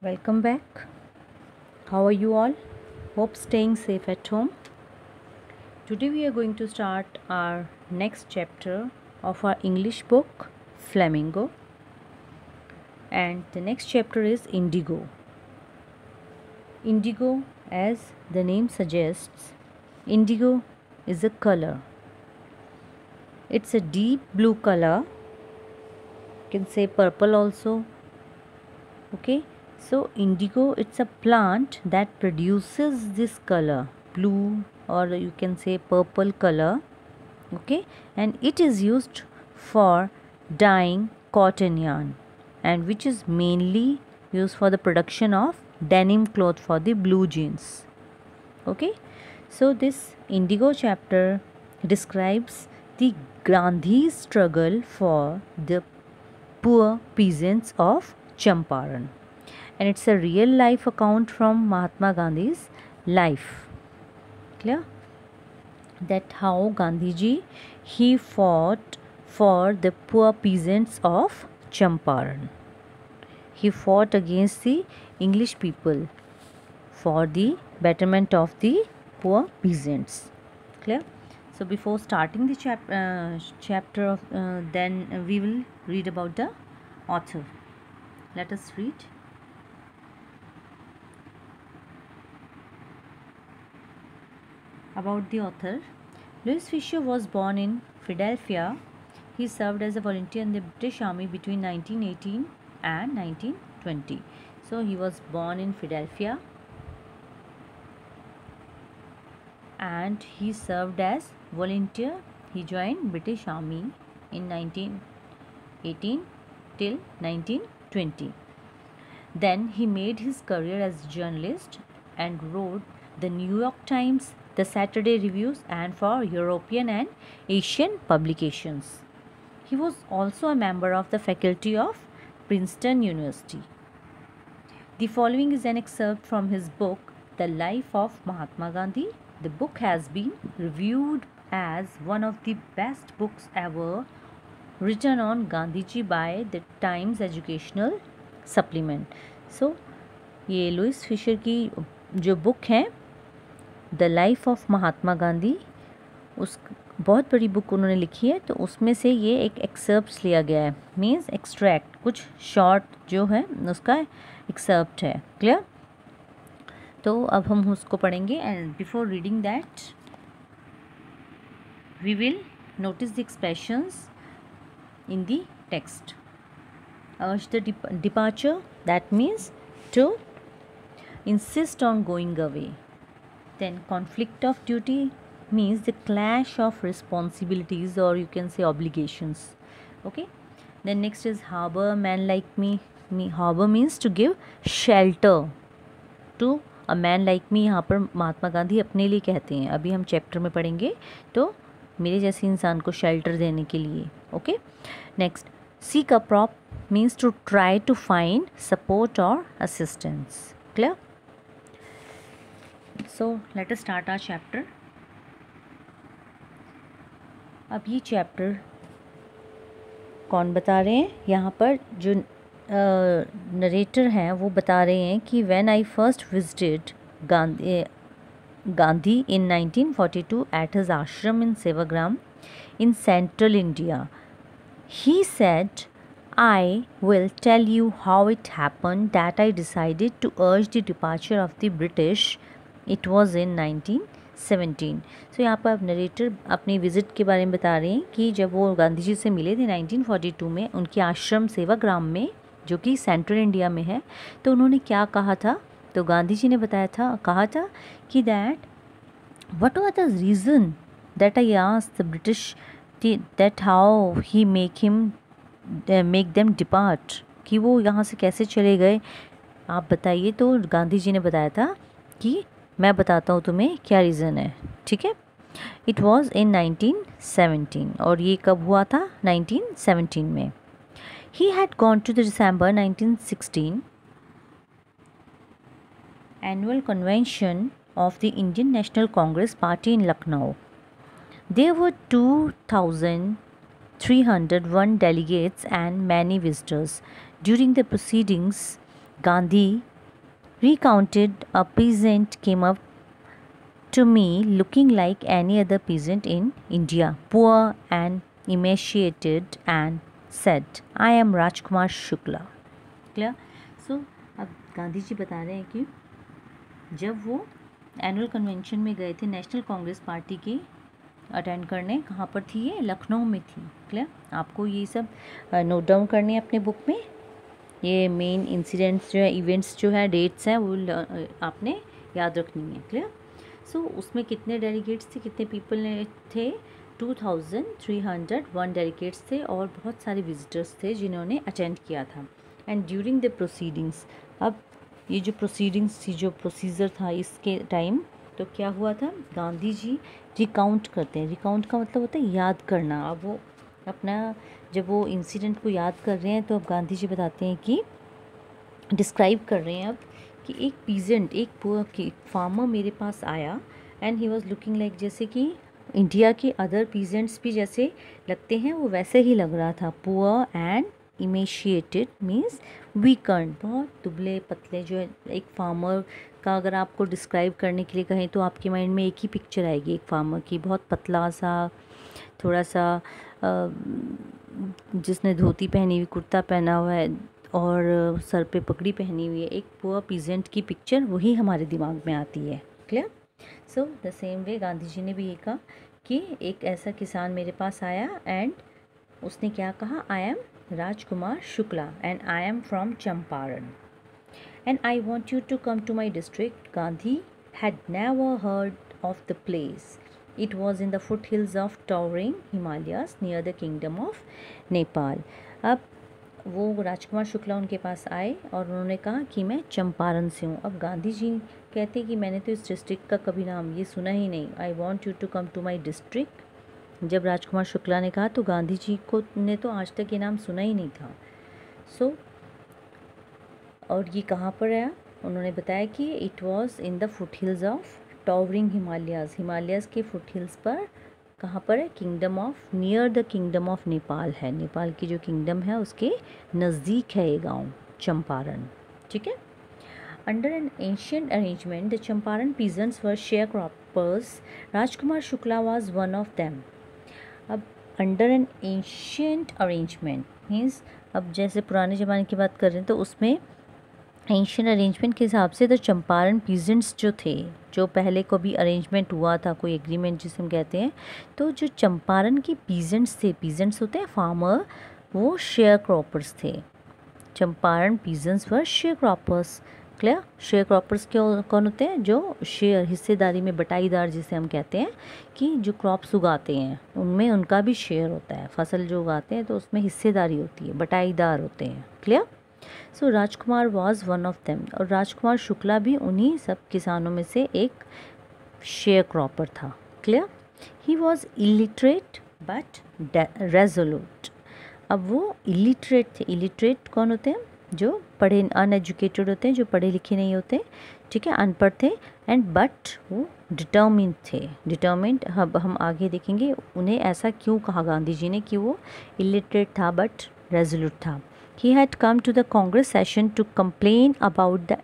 Welcome back. How are you all? Hope staying safe at home. Today we are going to start our next chapter of our English book Flamingo, and the next chapter is Indigo. Indigo, as the name suggests, indigo is a color. It's a deep blue color. You can say purple also. Okay, so indigo, it's a plant that produces this color, blue, or you can say purple color. Okay, and it is used for dyeing cotton yarn, and which is mainly used for the production of denim cloth for the blue jeans. Okay, so this indigo chapter describes the Gandhi's struggle for the poor peasants of Champaran, and it's a real life account from Mahatma Gandhi's life. Clear? That how Gandhiji he fought for the poor peasants of Champaran. He fought against the English people for the betterment of the poor peasants. Clear? So before starting the chapter of then we will read about the author. Let us read. About the author. Louis Fisher was born in Philadelphia. He served as a volunteer in the British Army between 1918 and 1920. So he was born in Philadelphia and he served as volunteer. He joined British Army in 1918 till 1920. Then he made his career as a journalist and wrote the New York Times, the Saturday Reviews, and for European and Asian publications. He was also a member of the faculty of Princeton University. The following is an excerpt from his book, The Life of Mahatma Gandhi. The book has been reviewed as one of the best books ever written on Gandhiji by the Times Educational Supplement. So, ये Louis Fisher की जो book है the life of Mahatma Gandhi, उस बहुत बड़ी book उन्होंने लिखी है, तो उसमें से ये एक एक्सर्प्ट लिया गया है, मीन्स एक्सट्रैक्ट, कुछ शॉर्ट जो है उसका एक्सर्प्ट है. क्लियर? तो अब हम उसको पढ़ेंगे and before reading that we will notice the expressions in the text. Urge the departure, that means to insist on going away. Then conflict of duty means the clash of responsibilities, or you can say obligations. Okay, then next is harbor a man like me. Harbor means to give shelter to a man like me. यहाँ पर महात्मा गांधी अपने लिए कहते हैं, अभी हम chapter में पढ़ेंगे, तो मेरे जैसे इंसान को शेल्टर देने के लिए. Okay, next seek a prop means to try to find support और assistance. Clear? So let us start our chapter. अब ये चैप्टर कौन बता रहे हैं? यहाँ पर जो नरेटर हैं वो बता रहे हैं कि when I first visited Gandhi in 1942 at his ashram in Sevagram in central India. He said, I will tell you how it happened that I decided to urge the departure of the British. It was in 1917. So यहाँ पर अब narrator अपनी visit के बारे में बता रहे हैं कि जब वो गांधी जी से मिले थे 1942 में उनके आश्रम सेवाग्राम में, जो कि सेंट्रल इंडिया में है, तो उन्होंने क्या कहा था? तो गांधी जी ने कहा था कि that what was the reason that I asked the British that how he make them depart, कि वो यहाँ से कैसे चले गए, आप बताइए. तो गांधी जी ने बताया था कि मैं बताता हूँ तुम्हें क्या रीज़न है. ठीक है, इट वॉज इन 1917, और ये कब हुआ था? 1917 में. He had gone to the December 1916 annual convention of the Indian National Congress Party in Lucknow. There were 2,301 delegates and many visitors. During the proceedings, Gandhi recounted, a peasant came up to me looking like any other peasant in India, poor and emaciated, and said, I am Rajkumar Shukla. Clear? So अब गांधी जी बता रहे हैं कि जब वो annual convention में गए थे नेशनल कांग्रेस पार्टी के अटेंड करने, कहाँ पर थी ये? लखनऊ में थी। क्लियर? आपको ये सब नोट डाउन करने हैं अपने बुक में। ये मेन इंसिडेंट्स जो है, इवेंट्स जो है, डेट्स हैं, वो आपने याद रखनी है। क्लियर? सो उसमें कितने डेलीगेट्स थे, कितने पीपल थे? 2301 डेलीगेट्स थे और बहुत सारे विजिटर्स थे जिन्होंने अटेंड किया था। एंड ड्यूरिंग द प्रोसीडिंग्स, अब ये जो प्रोसीडिंग्स थी, जो प्रोसीजर था इसके टाइम, तो क्या हुआ था? गांधी जी रिकाउंट करते हैं। रिकाउंट का मतलब होता है याद करना। अब वो अपना जब वो इंसिडेंट को याद कर रहे हैं तो अब गांधी जी बताते हैं कि डिस्क्राइब कर रहे हैं अब कि एक पीजेंट, एक पुअर फार्मर मेरे पास आया and he was looking like, जैसे कि इंडिया के अदर पीजेंट्स भी जैसे लगते हैं वो वैसे ही लग रहा था। पुअर एंड इमेशिएटेड मीन्स वीकन, बहुत दुबले पतले। जो है एक फार्मर का अगर आपको डिस्क्राइब करने के लिए कहें तो आपके माइंड में एक ही पिक्चर आएगी एक फार्मर की, बहुत पतला सा, थोड़ा सा जिसने धोती पहनी हुई, कुर्ता पहना हुआ है और सर पे पगड़ी पहनी हुई है, एक पुअर पीजेंट की पिक्चर वही हमारे दिमाग में आती है। Clear? So the same way Gandhi ji ने भी ये कहा कि एक ऐसा किसान मेरे पास आया एंड उसने क्या कहा? I am Rajkumar Shukla and I am from Champaran and I want you to come to my district. Gandhi had never heard of the place. It was in the foothills of towering Himalayas near the kingdom of Nepal. अब वो राजकुमार शुक्ला उनके पास आए और उन्होंने कहा कि मैं चंपारण से हूँ। अब गांधी जी कहते हैं कि मैंने तो इस डिस्ट्रिक्ट का कभी नाम ये सुना ही नहीं। I want you to come to my district. जब राजकुमार शुक्ला ने कहा तो गांधी जी को ने तो आज तक ये नाम सुना ही नहीं था। और ये कहाँ पर आया? उन्होंने बताया कि it was in the foothills of towering Himalayas, Himalayas के फुटहिल्स पर। कहाँ पर है? Kingdom of, near the kingdom of Nepal है। नेपाल की जो किंगडम है उसके नज़दीक है ये गांव चंपारण। ठीक है? Under an ancient arrangement the Champaran peasants were sharecroppers. Rajkumar Shukla was one of them. अब under an ancient arrangement means, अब जैसे पुराने ज़माने की बात कर रहे हैं तो उसमें एंशियंट अरेंजमेंट के हिसाब से तो चंपारण पीजेंट्स जो थे, जो पहले को भी अरेंजमेंट हुआ था, कोई एग्रीमेंट जिसे हम कहते हैं, तो जो चंपारण के पीजेंट्स थे, पीजेंट्स होते हैं फार्मर, वो शेयर क्रॉपर्स थे। Champaran peasants were share croppers. Clear? Share croppers कौन होते हैं? जो शेयर, हिस्सेदारी में बटाईदार जिसे हम कहते हैं, कि जो क्रॉप्स उगाते हैं उनमें उनका भी शेयर होता है। फसल जो उगाते हैं तो उसमें हिस्सेदारी होती है, बटाईदार होते हैं। Clear? So Rajkumar was one of them. और राजकुमार शुक्ला भी उन्हीं सब किसानों में से एक शेयर क्रॉपर था. Clear? He was illiterate but resolute. अब वो इलिटरेट थे. इलिटरेट कौन होते हैं? जो पढ़े, अनएजुकेटेड होते हैं, जो पढ़े लिखे नहीं होते. ठीक है? अनपढ़ थे. एंड बट वो डिटर्मिन्ड थे. डिटर्मिन्ड हम आगे देखेंगे उन्हें ऐसा क्यों कहा गांधी जी ने कि वो इलिटरेट था बट रेजोल्यूट था. He had come to the Congress session to complain about the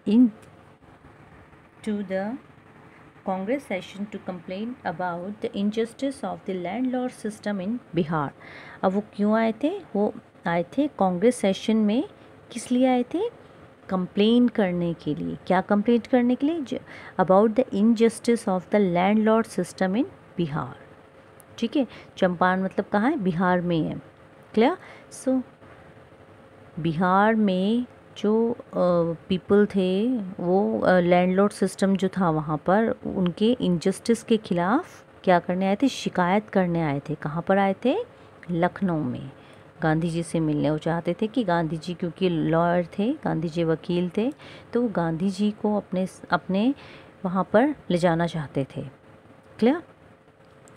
injustice of the landlord system in Bihar. अब वो क्यों आए थे? वो आए थे कांग्रेस सेशन में. किस लिए आए थे? कंप्लेन करने के लिए. क्या कंप्लेंट करने के लिए? About the injustice of the landlord system in Bihar. ठीक है? चंपारण मतलब कहाँ है? बिहार में है. क्लियर? सो बिहार में जो पीपल थे वो लैंडलॉर्ड सिस्टम जो था वहाँ पर उनके इनजस्टिस के ख़िलाफ़ क्या करने आए थे? शिकायत करने आए थे. कहाँ पर आए थे? लखनऊ में. गांधी जी से मिलने. वो चाहते थे कि गांधी जी, क्योंकि लॉयर थे, गांधी जी वकील थे, तो वो गांधी जी को अपने वहाँ पर ले जाना चाहते थे. क्लियर?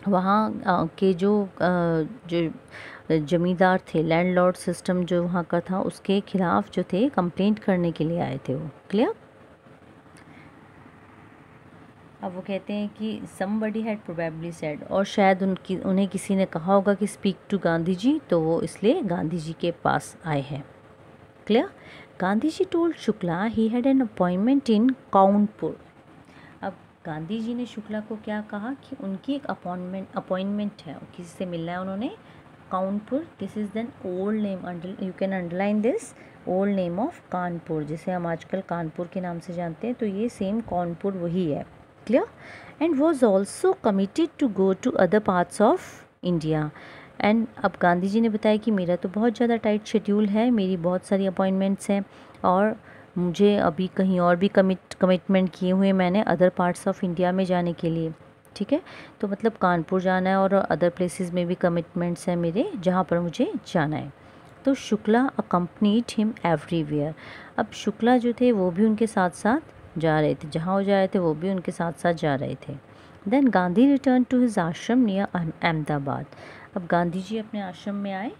वहाँ के जो ज़मींदार थे, लैंडलॉर्ड सिस्टम जो वहाँ का था, उसके खिलाफ जो थे कंप्लेंट करने के लिए आए थे वो. क्लियर? अब वो कहते हैं कि somebody had probably said, और शायद उन्हें किसी ने कहा होगा कि स्पीक टू गांधी जी, तो वो इसलिए गांधी जी के पास आए हैं. Clear? Gandhi ji told Shukla he had an appointment in Kanpur. अब गांधी जी ने शुक्ला को क्या कहा कि उनकी एक अपॉइंटमेंट है, किसी से मिलना है उन्होंने, Kanpur. This is then old name, you can underline this, old name of Kanpur, जिसे हम आजकल कानपुर के नाम से जानते हैं, तो ये सेम कानपुर वही है। Clear? And was also committed to go to other parts of India. And अब गांधी जी ने बताया कि मेरा तो बहुत ज़्यादा टाइट शेड्यूल है, मेरी बहुत सारी अपॉइंटमेंट्स हैं और मुझे अभी कहीं और भी कमिटमेंट किए हुए मैंने अदर पार्ट्स ऑफ इंडिया में जाने के लिए। ठीक है, तो मतलब कानपुर जाना है और अदर प्लेसेस में भी कमिटमेंट्स हैं मेरे जहाँ पर मुझे जाना है। तो शुक्ला अकम्पनीड हिम एवरीवेयर। अब शुक्ला जो थे वो भी उनके साथ साथ जा रहे थे, जहाँ वो जा रहे थे वो भी उनके साथ साथ जा रहे थे। Then Gandhi return to his ashram near Ahmedabad. अब गांधी जी अपने आश्रम में आए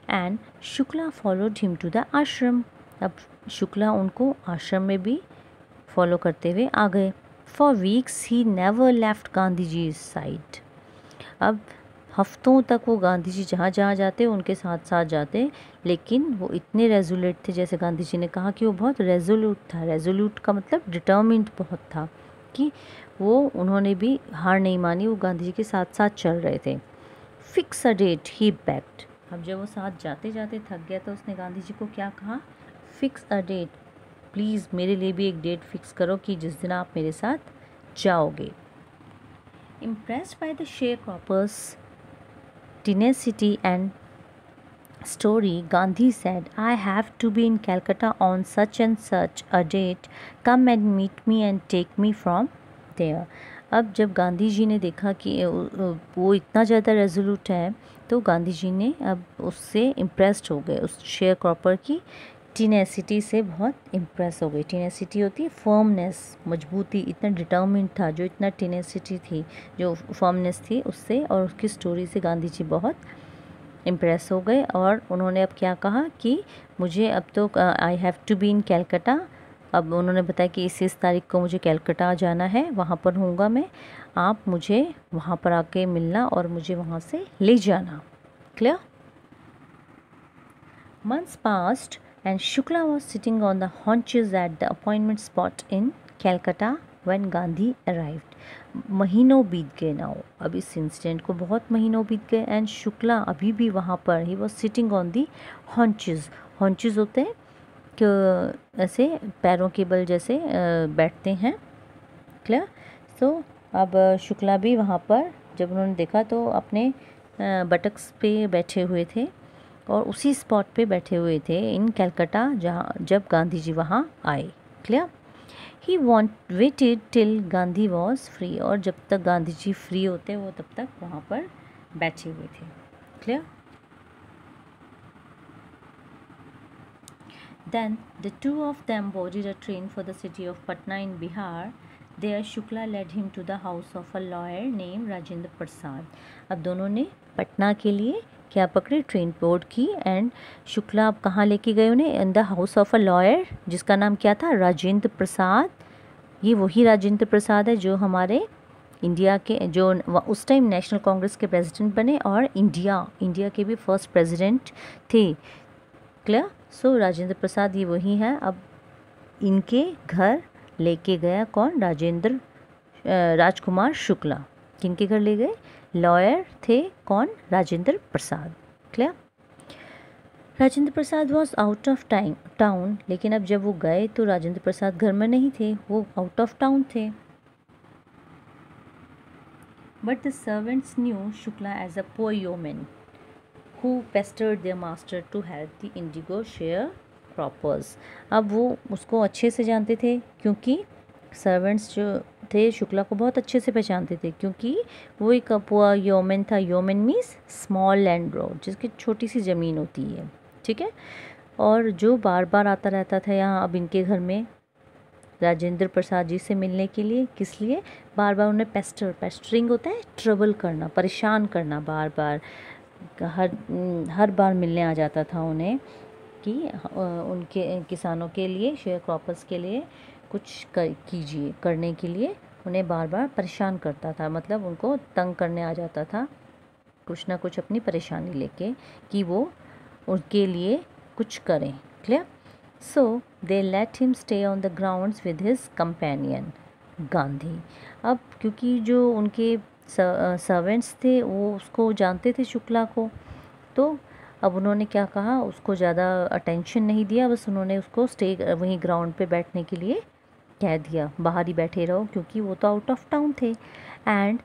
and Shukla followed him to the ashram. अब शुक्ला उनको आश्रम में भी फॉलो करते हुए आ गए। For weeks he never left Gandhi ji side. अब हफ्तों तक वो गांधी जी जहाँ जहाँ जाते उनके साथ साथ जाते, लेकिन वो इतने रेजोल्यूट थे, जैसे गांधी जी ने कहा कि वो बहुत रेजोल्यूट था। रेजोल्यूट का मतलब डिटर्मिन्ड बहुत था, कि वो उन्होंने भी हार नहीं मानी, वो गांधी जी के साथ साथ चल रहे थे। Fix a date he bagged. अब जब वो साथ जाते जाते थक गया तो उसने गांधी जी को क्या कहा, फिक्स अ डेट, प्लीज़ मेरे लिए भी एक डेट फिक्स करो कि जिस दिन आप मेरे साथ जाओगे। Impressed by the sharecroppers' tenacity and story, Gandhi said, I have to be in Calcutta on such and such a date. Come and meet me and take me from there. अब जब गांधी जी ने देखा कि वो इतना ज़्यादा रेजोल्यूट है, तो गांधी जी ने अब उससे इम्प्रेस्ड हो गए, उस शेयर क्रॉपर की टीनेसिटी से बहुत इम्प्रेस हो गई। टीनेसिटी होती है फर्मनेस, मजबूती, इतना डिटर्मिन्ड था, जो इतना टीनेसिटी थी, जो फर्मनेस थी उससे, और उसकी स्टोरी से गांधी जी बहुत इम्प्रेस हो गए। और उन्होंने अब क्या कहा कि मुझे अब तो I have to be in Calcutta. अब उन्होंने बताया कि इस तारीख को मुझे कैलकाटा जाना है, वहाँ पर होऊंगा मैं, आप मुझे वहाँ पर आके मिलना और मुझे वहाँ से ले जाना। Clear? Months passed and Shukla was sitting on the haunches at the appointment spot in Calcutta when Gandhi arrived. महीनों बीत गए ना, अब इस इंसिडेंट को बहुत महीनों बीत गए एंड शुक्ला अभी भी वहाँ पर, he was sitting on the haunches. Haunches होते हैं कि ऐसे पैरों के बल जैसे बैठते हैं। क्लियर? तो अब शुक्ला भी वहाँ पर जब उन्होंने देखा तो अपने बटक्स पे बैठे हुए थे और उसी स्पॉट पे बैठे हुए थे इन कैलकाटा, जहाँ जब गांधी जी वहाँ आए। Clear? He waited till Gandhi was free, और जब तक गांधी जी फ्री होते वो तब तक वहाँ पर बैठे हुए थे। Clear? Then the two of them boarded a train for the city of Patna in Bihar. There Shukla led him to the house of a lawyer named Rajendra Prasad. अब दोनों ने पटना के लिए क्या पकड़ी, ट्रेन बोर्ड की, एंड शुक्ला अब कहाँ लेके गए उन्हें, in the house of a lawyer, जिसका नाम क्या था, राजेंद्र प्रसाद। ये वही राजेंद्र प्रसाद है जो हमारे इंडिया के, जो उस टाइम नेशनल कांग्रेस के प्रेसिडेंट बने और इंडिया के भी फर्स्ट प्रेसिडेंट थे। क्लियर? सो राजेंद्र प्रसाद ये वही है। अब इनके घर लेके गया कौन, राजकुमार शुक्ला। किनके घर ले गए, लॉयर थे कौन, Rajendra Prasad. Clear? Rajendra Prasad was out of town, लेकिन अब जब वो गए तो राजेंद्र प्रसाद घर में नहीं थे, वो आउट ऑफ टाउन थे। But the servants knew Shukla as a poor yeoman who pestered their master to help the indigo sharecroppers. अब वो उसको अच्छे से जानते थे, क्योंकि सर्वेंट्स जो थे शुक्ला को बहुत अच्छे से पहचानते थे, क्योंकि वो एक पुअर योमन था। Yeoman means small land broad, जिसकी छोटी सी ज़मीन होती है। ठीक है? और जो बार बार आता रहता था यहाँ अब इनके घर में राजेंद्र प्रसाद जी से मिलने के लिए। किस लिए? बार बार उन्हें पेस्टरिंग होता है ट्रबल करना, परेशान करना, बार बार हर बार मिलने आ जाता था उन्हें कि उनके किसानों के लिए, शेयर क्रॉपर्स के लिए कुछ कीजिए, करने के लिए उन्हें बार बार परेशान करता था, मतलब उनको तंग करने आ जाता था कुछ ना कुछ अपनी परेशानी लेके कि वो उनके लिए कुछ करें। Clear? So they let him stay on the grounds with his companion Gandhi. अब क्योंकि जो उनके सर्वेंट्स थे वो उसको जानते थे शुक्ला को, तो अब उन्होंने क्या कहा, उसको ज़्यादा अटेंशन नहीं दिया, बस उन्होंने उसको स्टे वहीं ग्राउंड पे बैठने के लिए कह दिया, बाहर ही बैठे रहो, क्योंकि वो तो आउट ऑफ टाउन थे। एंड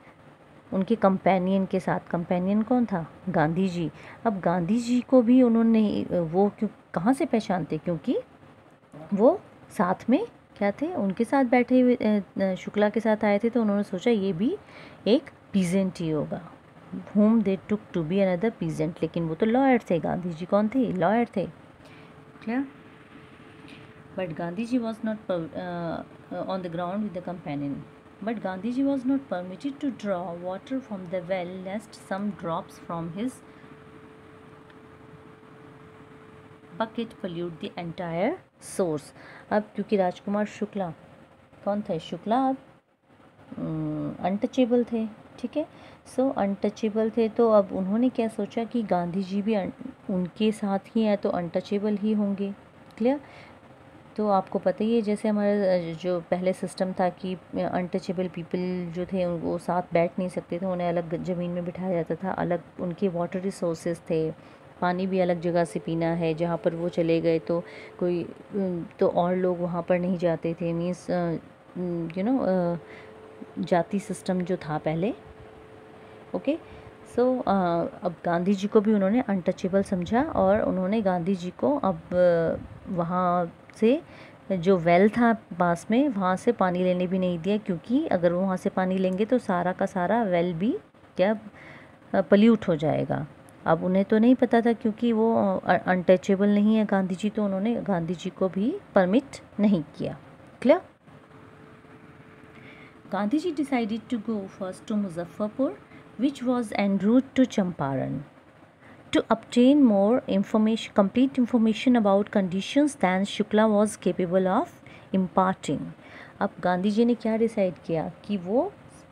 उनके कंपेनियन के साथ, कंपेनियन कौन था, गांधी जी। अब गांधी जी को भी उन्होंने वो क्यों कहाँ से पहचानते, क्योंकि वो साथ में क्या थे, उनके साथ बैठे हुए शुक्ला के साथ आए थे, तो उन्होंने सोचा ये भी एक पीजेंट ही होगा, whom they took to be another peasant। लेकिन वो तो लॉयर थे, गांधी जी कौन थे, लॉयर थे, clear. But Gandhi ji was not on the ground with the companion, but Gandhiji was not permitted to draw water from the well lest some drops from his bucket pollute the entire source। अब क्योंकि राजकुमार शुक्ला कौन थे, शुक्ला अब untouchable थे, ठीक है। सो untouchable थे, तो अब उन्होंने क्या सोचा कि गांधी जी भी उनके साथ ही हैं तो अनटचेबल ही होंगे, क्लियर। तो आपको पता ही है जैसे हमारा जो पहले सिस्टम था कि अनटचेबल पीपल जो थे वो साथ बैठ नहीं सकते थे, उन्हें अलग ज़मीन में बिठाया जाता था, अलग उनके वाटर रिसोर्सेज थे, पानी भी अलग जगह से पीना है, जहाँ पर वो चले गए तो कोई तो और लोग वहाँ पर नहीं जाते थे, मीन्स यू नो जाति सिस्टम जो था पहले, ओके। सो अब गांधी जी को भी उन्होंने अनटचेबल समझा और उन्होंने गांधी जी को अब वहाँ से जो वेल था पास में वहाँ से पानी लेने भी नहीं दिया, क्योंकि अगर वहाँ से पानी लेंगे तो सारा का सारा वेल भी क्या पल्यूट हो जाएगा। अब उन्हें तो नहीं पता था क्योंकि वो अनटचेबल नहीं है गांधी जी, तो उन्होंने गांधी जी को भी परमिट नहीं किया, clear. Gandhi ji decided to go first to Muzaffarpur which was en route to Champaran to obtain more information, complete information about conditions than Shukla was capable of imparting। अब गांधी जी ने क्या डिसाइड किया कि वो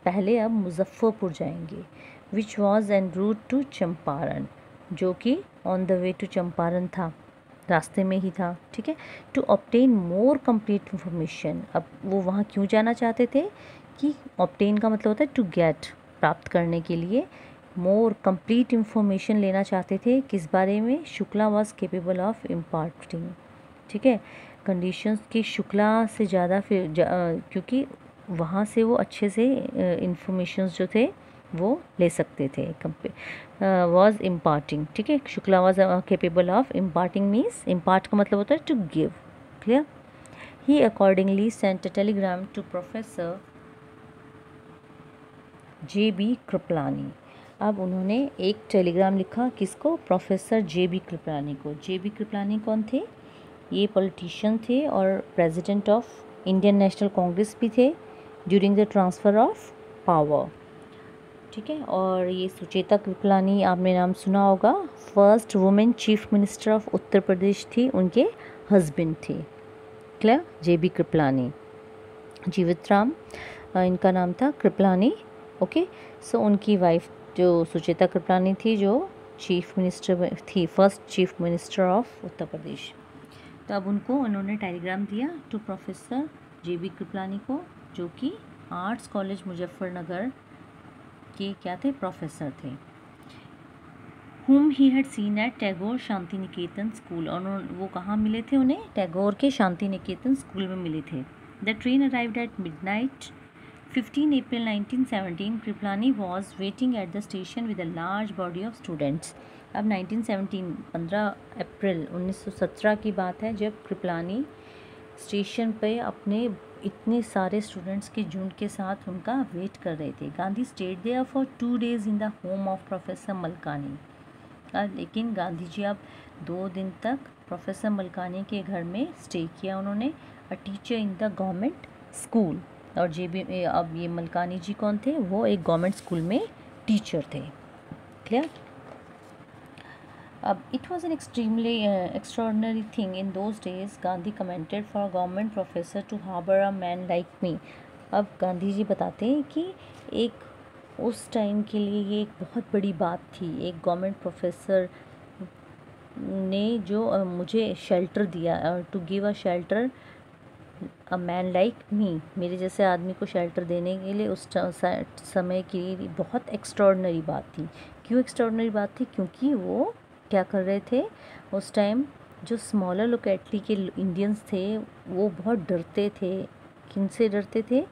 पहले अब मुजफ्फरपुर जाएंगे, which was en route to Champaran, जो कि on the way to Champaran था, रास्ते में ही था, ठीक है। To obtain more complete information, अब वो वहाँ क्यों जाना चाहते थे कि ऑब्टेन का मतलब होता है टू गेट, प्राप्त करने के लिए, मोर कंप्लीट इंफॉर्मेशन लेना चाहते थे किस बारे में, Shukla was capable of imparting, ठीक है, कंडीशंस की शुक्ला से ज़्यादा फिर क्योंकि वहाँ से वो अच्छे से इंफॉर्मेशंस जो थे वो ले सकते थे, वाज इम्पार्टिंग, ठीक है। Shukla was capable of imparting means impart का मतलब होता है to give, clear. He accordingly sent a telegram to professor J B. Kripalani. अब उन्होंने एक टेलीग्राम लिखा किसको, प्रोफेसर जे.बी. कृपलानी को। जे.बी. कृपलानी कौन थे, ये पॉलिटिशियन थे और president of Indian national Congress भी थे during the transfer of power, ठीक है। और ये सुचेता कृपलानी आपने नाम सुना होगा, first women chief minister of Uttar Pradesh थी, उनके हस्बैंड थे, क्लियर। जे.बी. कृपलानी, जीवित राम इनका नाम था, कृपलानी, ओके। सो उनकी वाइफ जो सुचेता कृपलानी थी जो चीफ मिनिस्टर थी, first chief minister of Uttar प्रदेश। तो अब उनको उन्होंने टेलीग्राम दिया टू प्रोफेसर जे.बी. कृपलानी को, जो कि आर्ट्स कॉलेज मुजफ्फरनगर के क्या थे, प्रोफेसर थे। whom he had seen at Tagore Shanti Niketan school, और वो कहाँ मिले थे उन्हें, टैगोर के शांति निकेतन स्कूल में मिले थे। The train arrived at midnight 15 April 1917। Kripalani was waiting at the station with a large body of students. अब 1917 15 अप्रैल 1917 की बात है जब कृपलानी स्टेशन पे अपने इतने सारे स्टूडेंट्स के झुंड के साथ उनका वेट कर रहे थे। Gandhi stayed there for 2 days in the home of professor Malkani. लेकिन गांधी जी अब 2 दिन तक प्रोफेसर मलकानी के घर में स्टे किया उन्होंने, a teacher in the government school. और जे.बी. अब ये मलकानी जी कौन थे, वो एक गवर्नमेंट स्कूल में टीचर थे, क्लियर। अब it was an extremely extraordinary thing in those days, Gandhi commented, for government professor to harbour a man like me. अब गांधी जी बताते हैं कि एक उस टाइम के लिए ये एक बहुत बड़ी बात थी, एक गवर्नमेंट प्रोफेसर ने जो मुझे शेल्टर दिया, to give a shelter a man like me, मेरे जैसे आदमी को शेल्टर देने के लिए उस समय की बहुत एक्स्ट्रॉर्डनरी बात थी। क्यों एक्स्ट्रॉर्डनरी बात थी? क्योंकि वो क्या कर रहे थे उस टाइम, जो स्मॉलर लोकेलिटी के इंडियंस थे वो बहुत डरते थे। किन से डरते थे?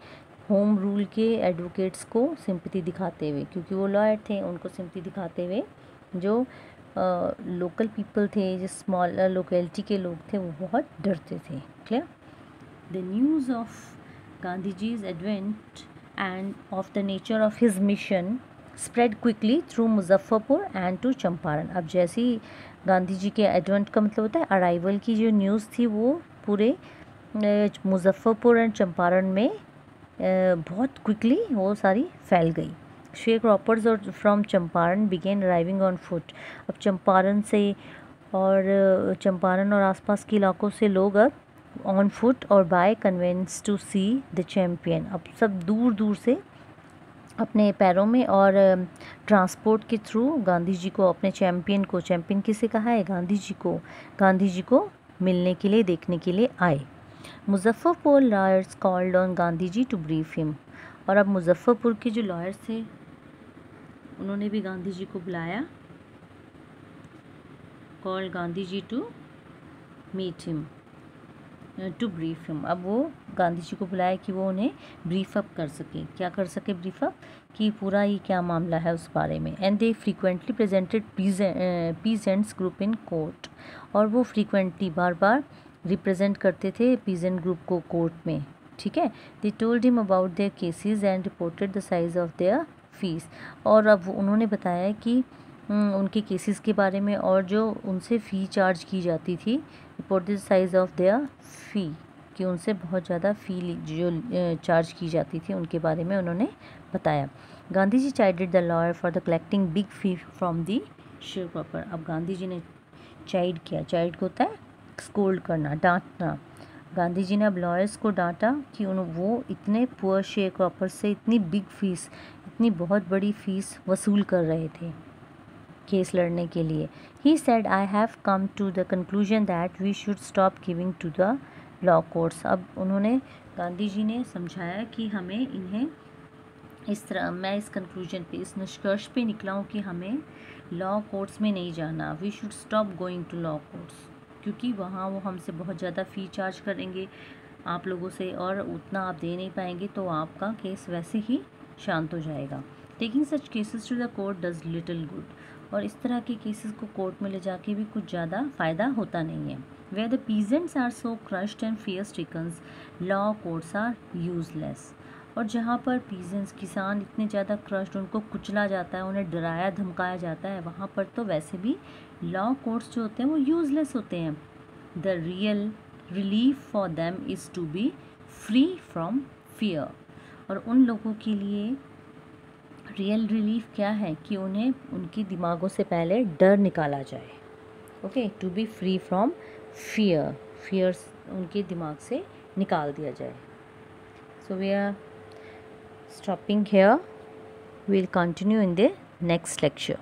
होम रूल के एडवोकेट्स को सिंपैथी दिखाते हुए, क्योंकि वो लॉयर थे, उनको सिंपैथी दिखाते हुए जो लोकल पीपल थे, जो स्मॉल लोकेलिटी के लोग थे, वो बहुत डरते थे। Clear? The news of Gandhiji's advent and of the nature of his mission spread quickly through Muzaffarpur and to Champaran. अब जैसे ही गांधी जी के एडवेंट का मतलब होता है अराइवल की जो न्यूज़ थी वो पूरे मुजफ्फरपुर एंड चंपारण में बहुत क्विकली वो सारी फैल गई। शेयर क्रॉपर्स और from Champaran began arriving on foot. अब चंपारण से और चंपारण और आसपास के इलाकों से लोग अब ऑन फुट और by conveyance to see the champion. अब सब दूर दूर से अपने पैरों में और ट्रांसपोर्ट के थ्रू गांधी जी को, अपने चैम्पियन को, चैम्पियन किसे कहा है? गांधी जी को मिलने के लिए, देखने के लिए आए। Muzaffarpur lawyers called on Gandhi ji to brief him. और अब मुजफ्फरपुर के जो लॉयर्स थे उन्होंने भी गांधी जी को बुलाया, called Gandhi ji to meet him, to brief him. अब वो गांधी जी को बुलाया कि वो उन्हें ब्रीफ अप कर सके। क्या कर सके ब्रीफ अप? कि पूरा ये क्या मामला है उस बारे में। And they frequently presented peasants group in court. और वो फ्रीक्वेंटली बार बार रिप्रेजेंट करते थे पीजेंट ग्रुप को कोर्ट में। ठीक है। They told him about their cases and reported the size of their fees. और अब उन्होंने बताया कि उनके केसेस के बारे में और जो उनसे फ़ी चार्ज की जाती थी, रिपोर्टेड साइज ऑफ देयर फ़ी, कि उनसे बहुत ज़्यादा फ़ी जो चार्ज की जाती थी उनके बारे में उन्होंने बताया। Gandhi ji chided the lawyer for the collecting big fee from the sharecropper. अब गांधी जी ने चाइड किया, चाइड को होता है स्कोल्ड करना, डांटना। गांधी जी ने अब लॉयर्स को डांटा कि वो इतने पुअर शेयर क्रॉपर से इतनी बिग फीस, इतनी बहुत बड़ी फ़ीस वसूल कर रहे थे केस लड़ने के लिए। He said I have come to the conclusion that we should stop giving to the law courts. अब उन्होंने, गांधी जी ने समझाया कि हमें इन्हें इस तरह, मैं इस कंक्लूजन पे, इस निष्कर्ष पे निकला हूँ कि हमें लॉ कोर्ट्स में नहीं जाना। We should stop going to law courts, क्योंकि वहाँ वो हमसे बहुत ज़्यादा फ़ी चार्ज करेंगे आप लोगों से, और उतना आप दे नहीं पाएंगे, तो आपका केस वैसे ही शांत हो जाएगा। Taking such cases to the court does little good. और इस तरह के केसेस को कोर्ट में ले जाके भी कुछ ज़्यादा फ़ायदा होता नहीं है। Where the peasants are so crushed and fear strickens, law courts are useless. और जहाँ पर पीजेंट्स, किसान इतने ज़्यादा क्रश्ड, उनको कुचला जाता है, उन्हें डराया धमकाया जाता है, वहाँ पर तो वैसे भी लॉ कोर्ट्स जो होते हैं वो यूजलेस होते हैं। The real relief for them is to be free from fear. और उन लोगों के लिए रियल रिलीफ क्या है? कि उन्हें उनकी दिमागों से पहले डर निकाला जाए। Okay, to be free from fear, fears उनके दिमाग से निकाल दिया जाए। So we are stopping here. We'll continue in the next lecture.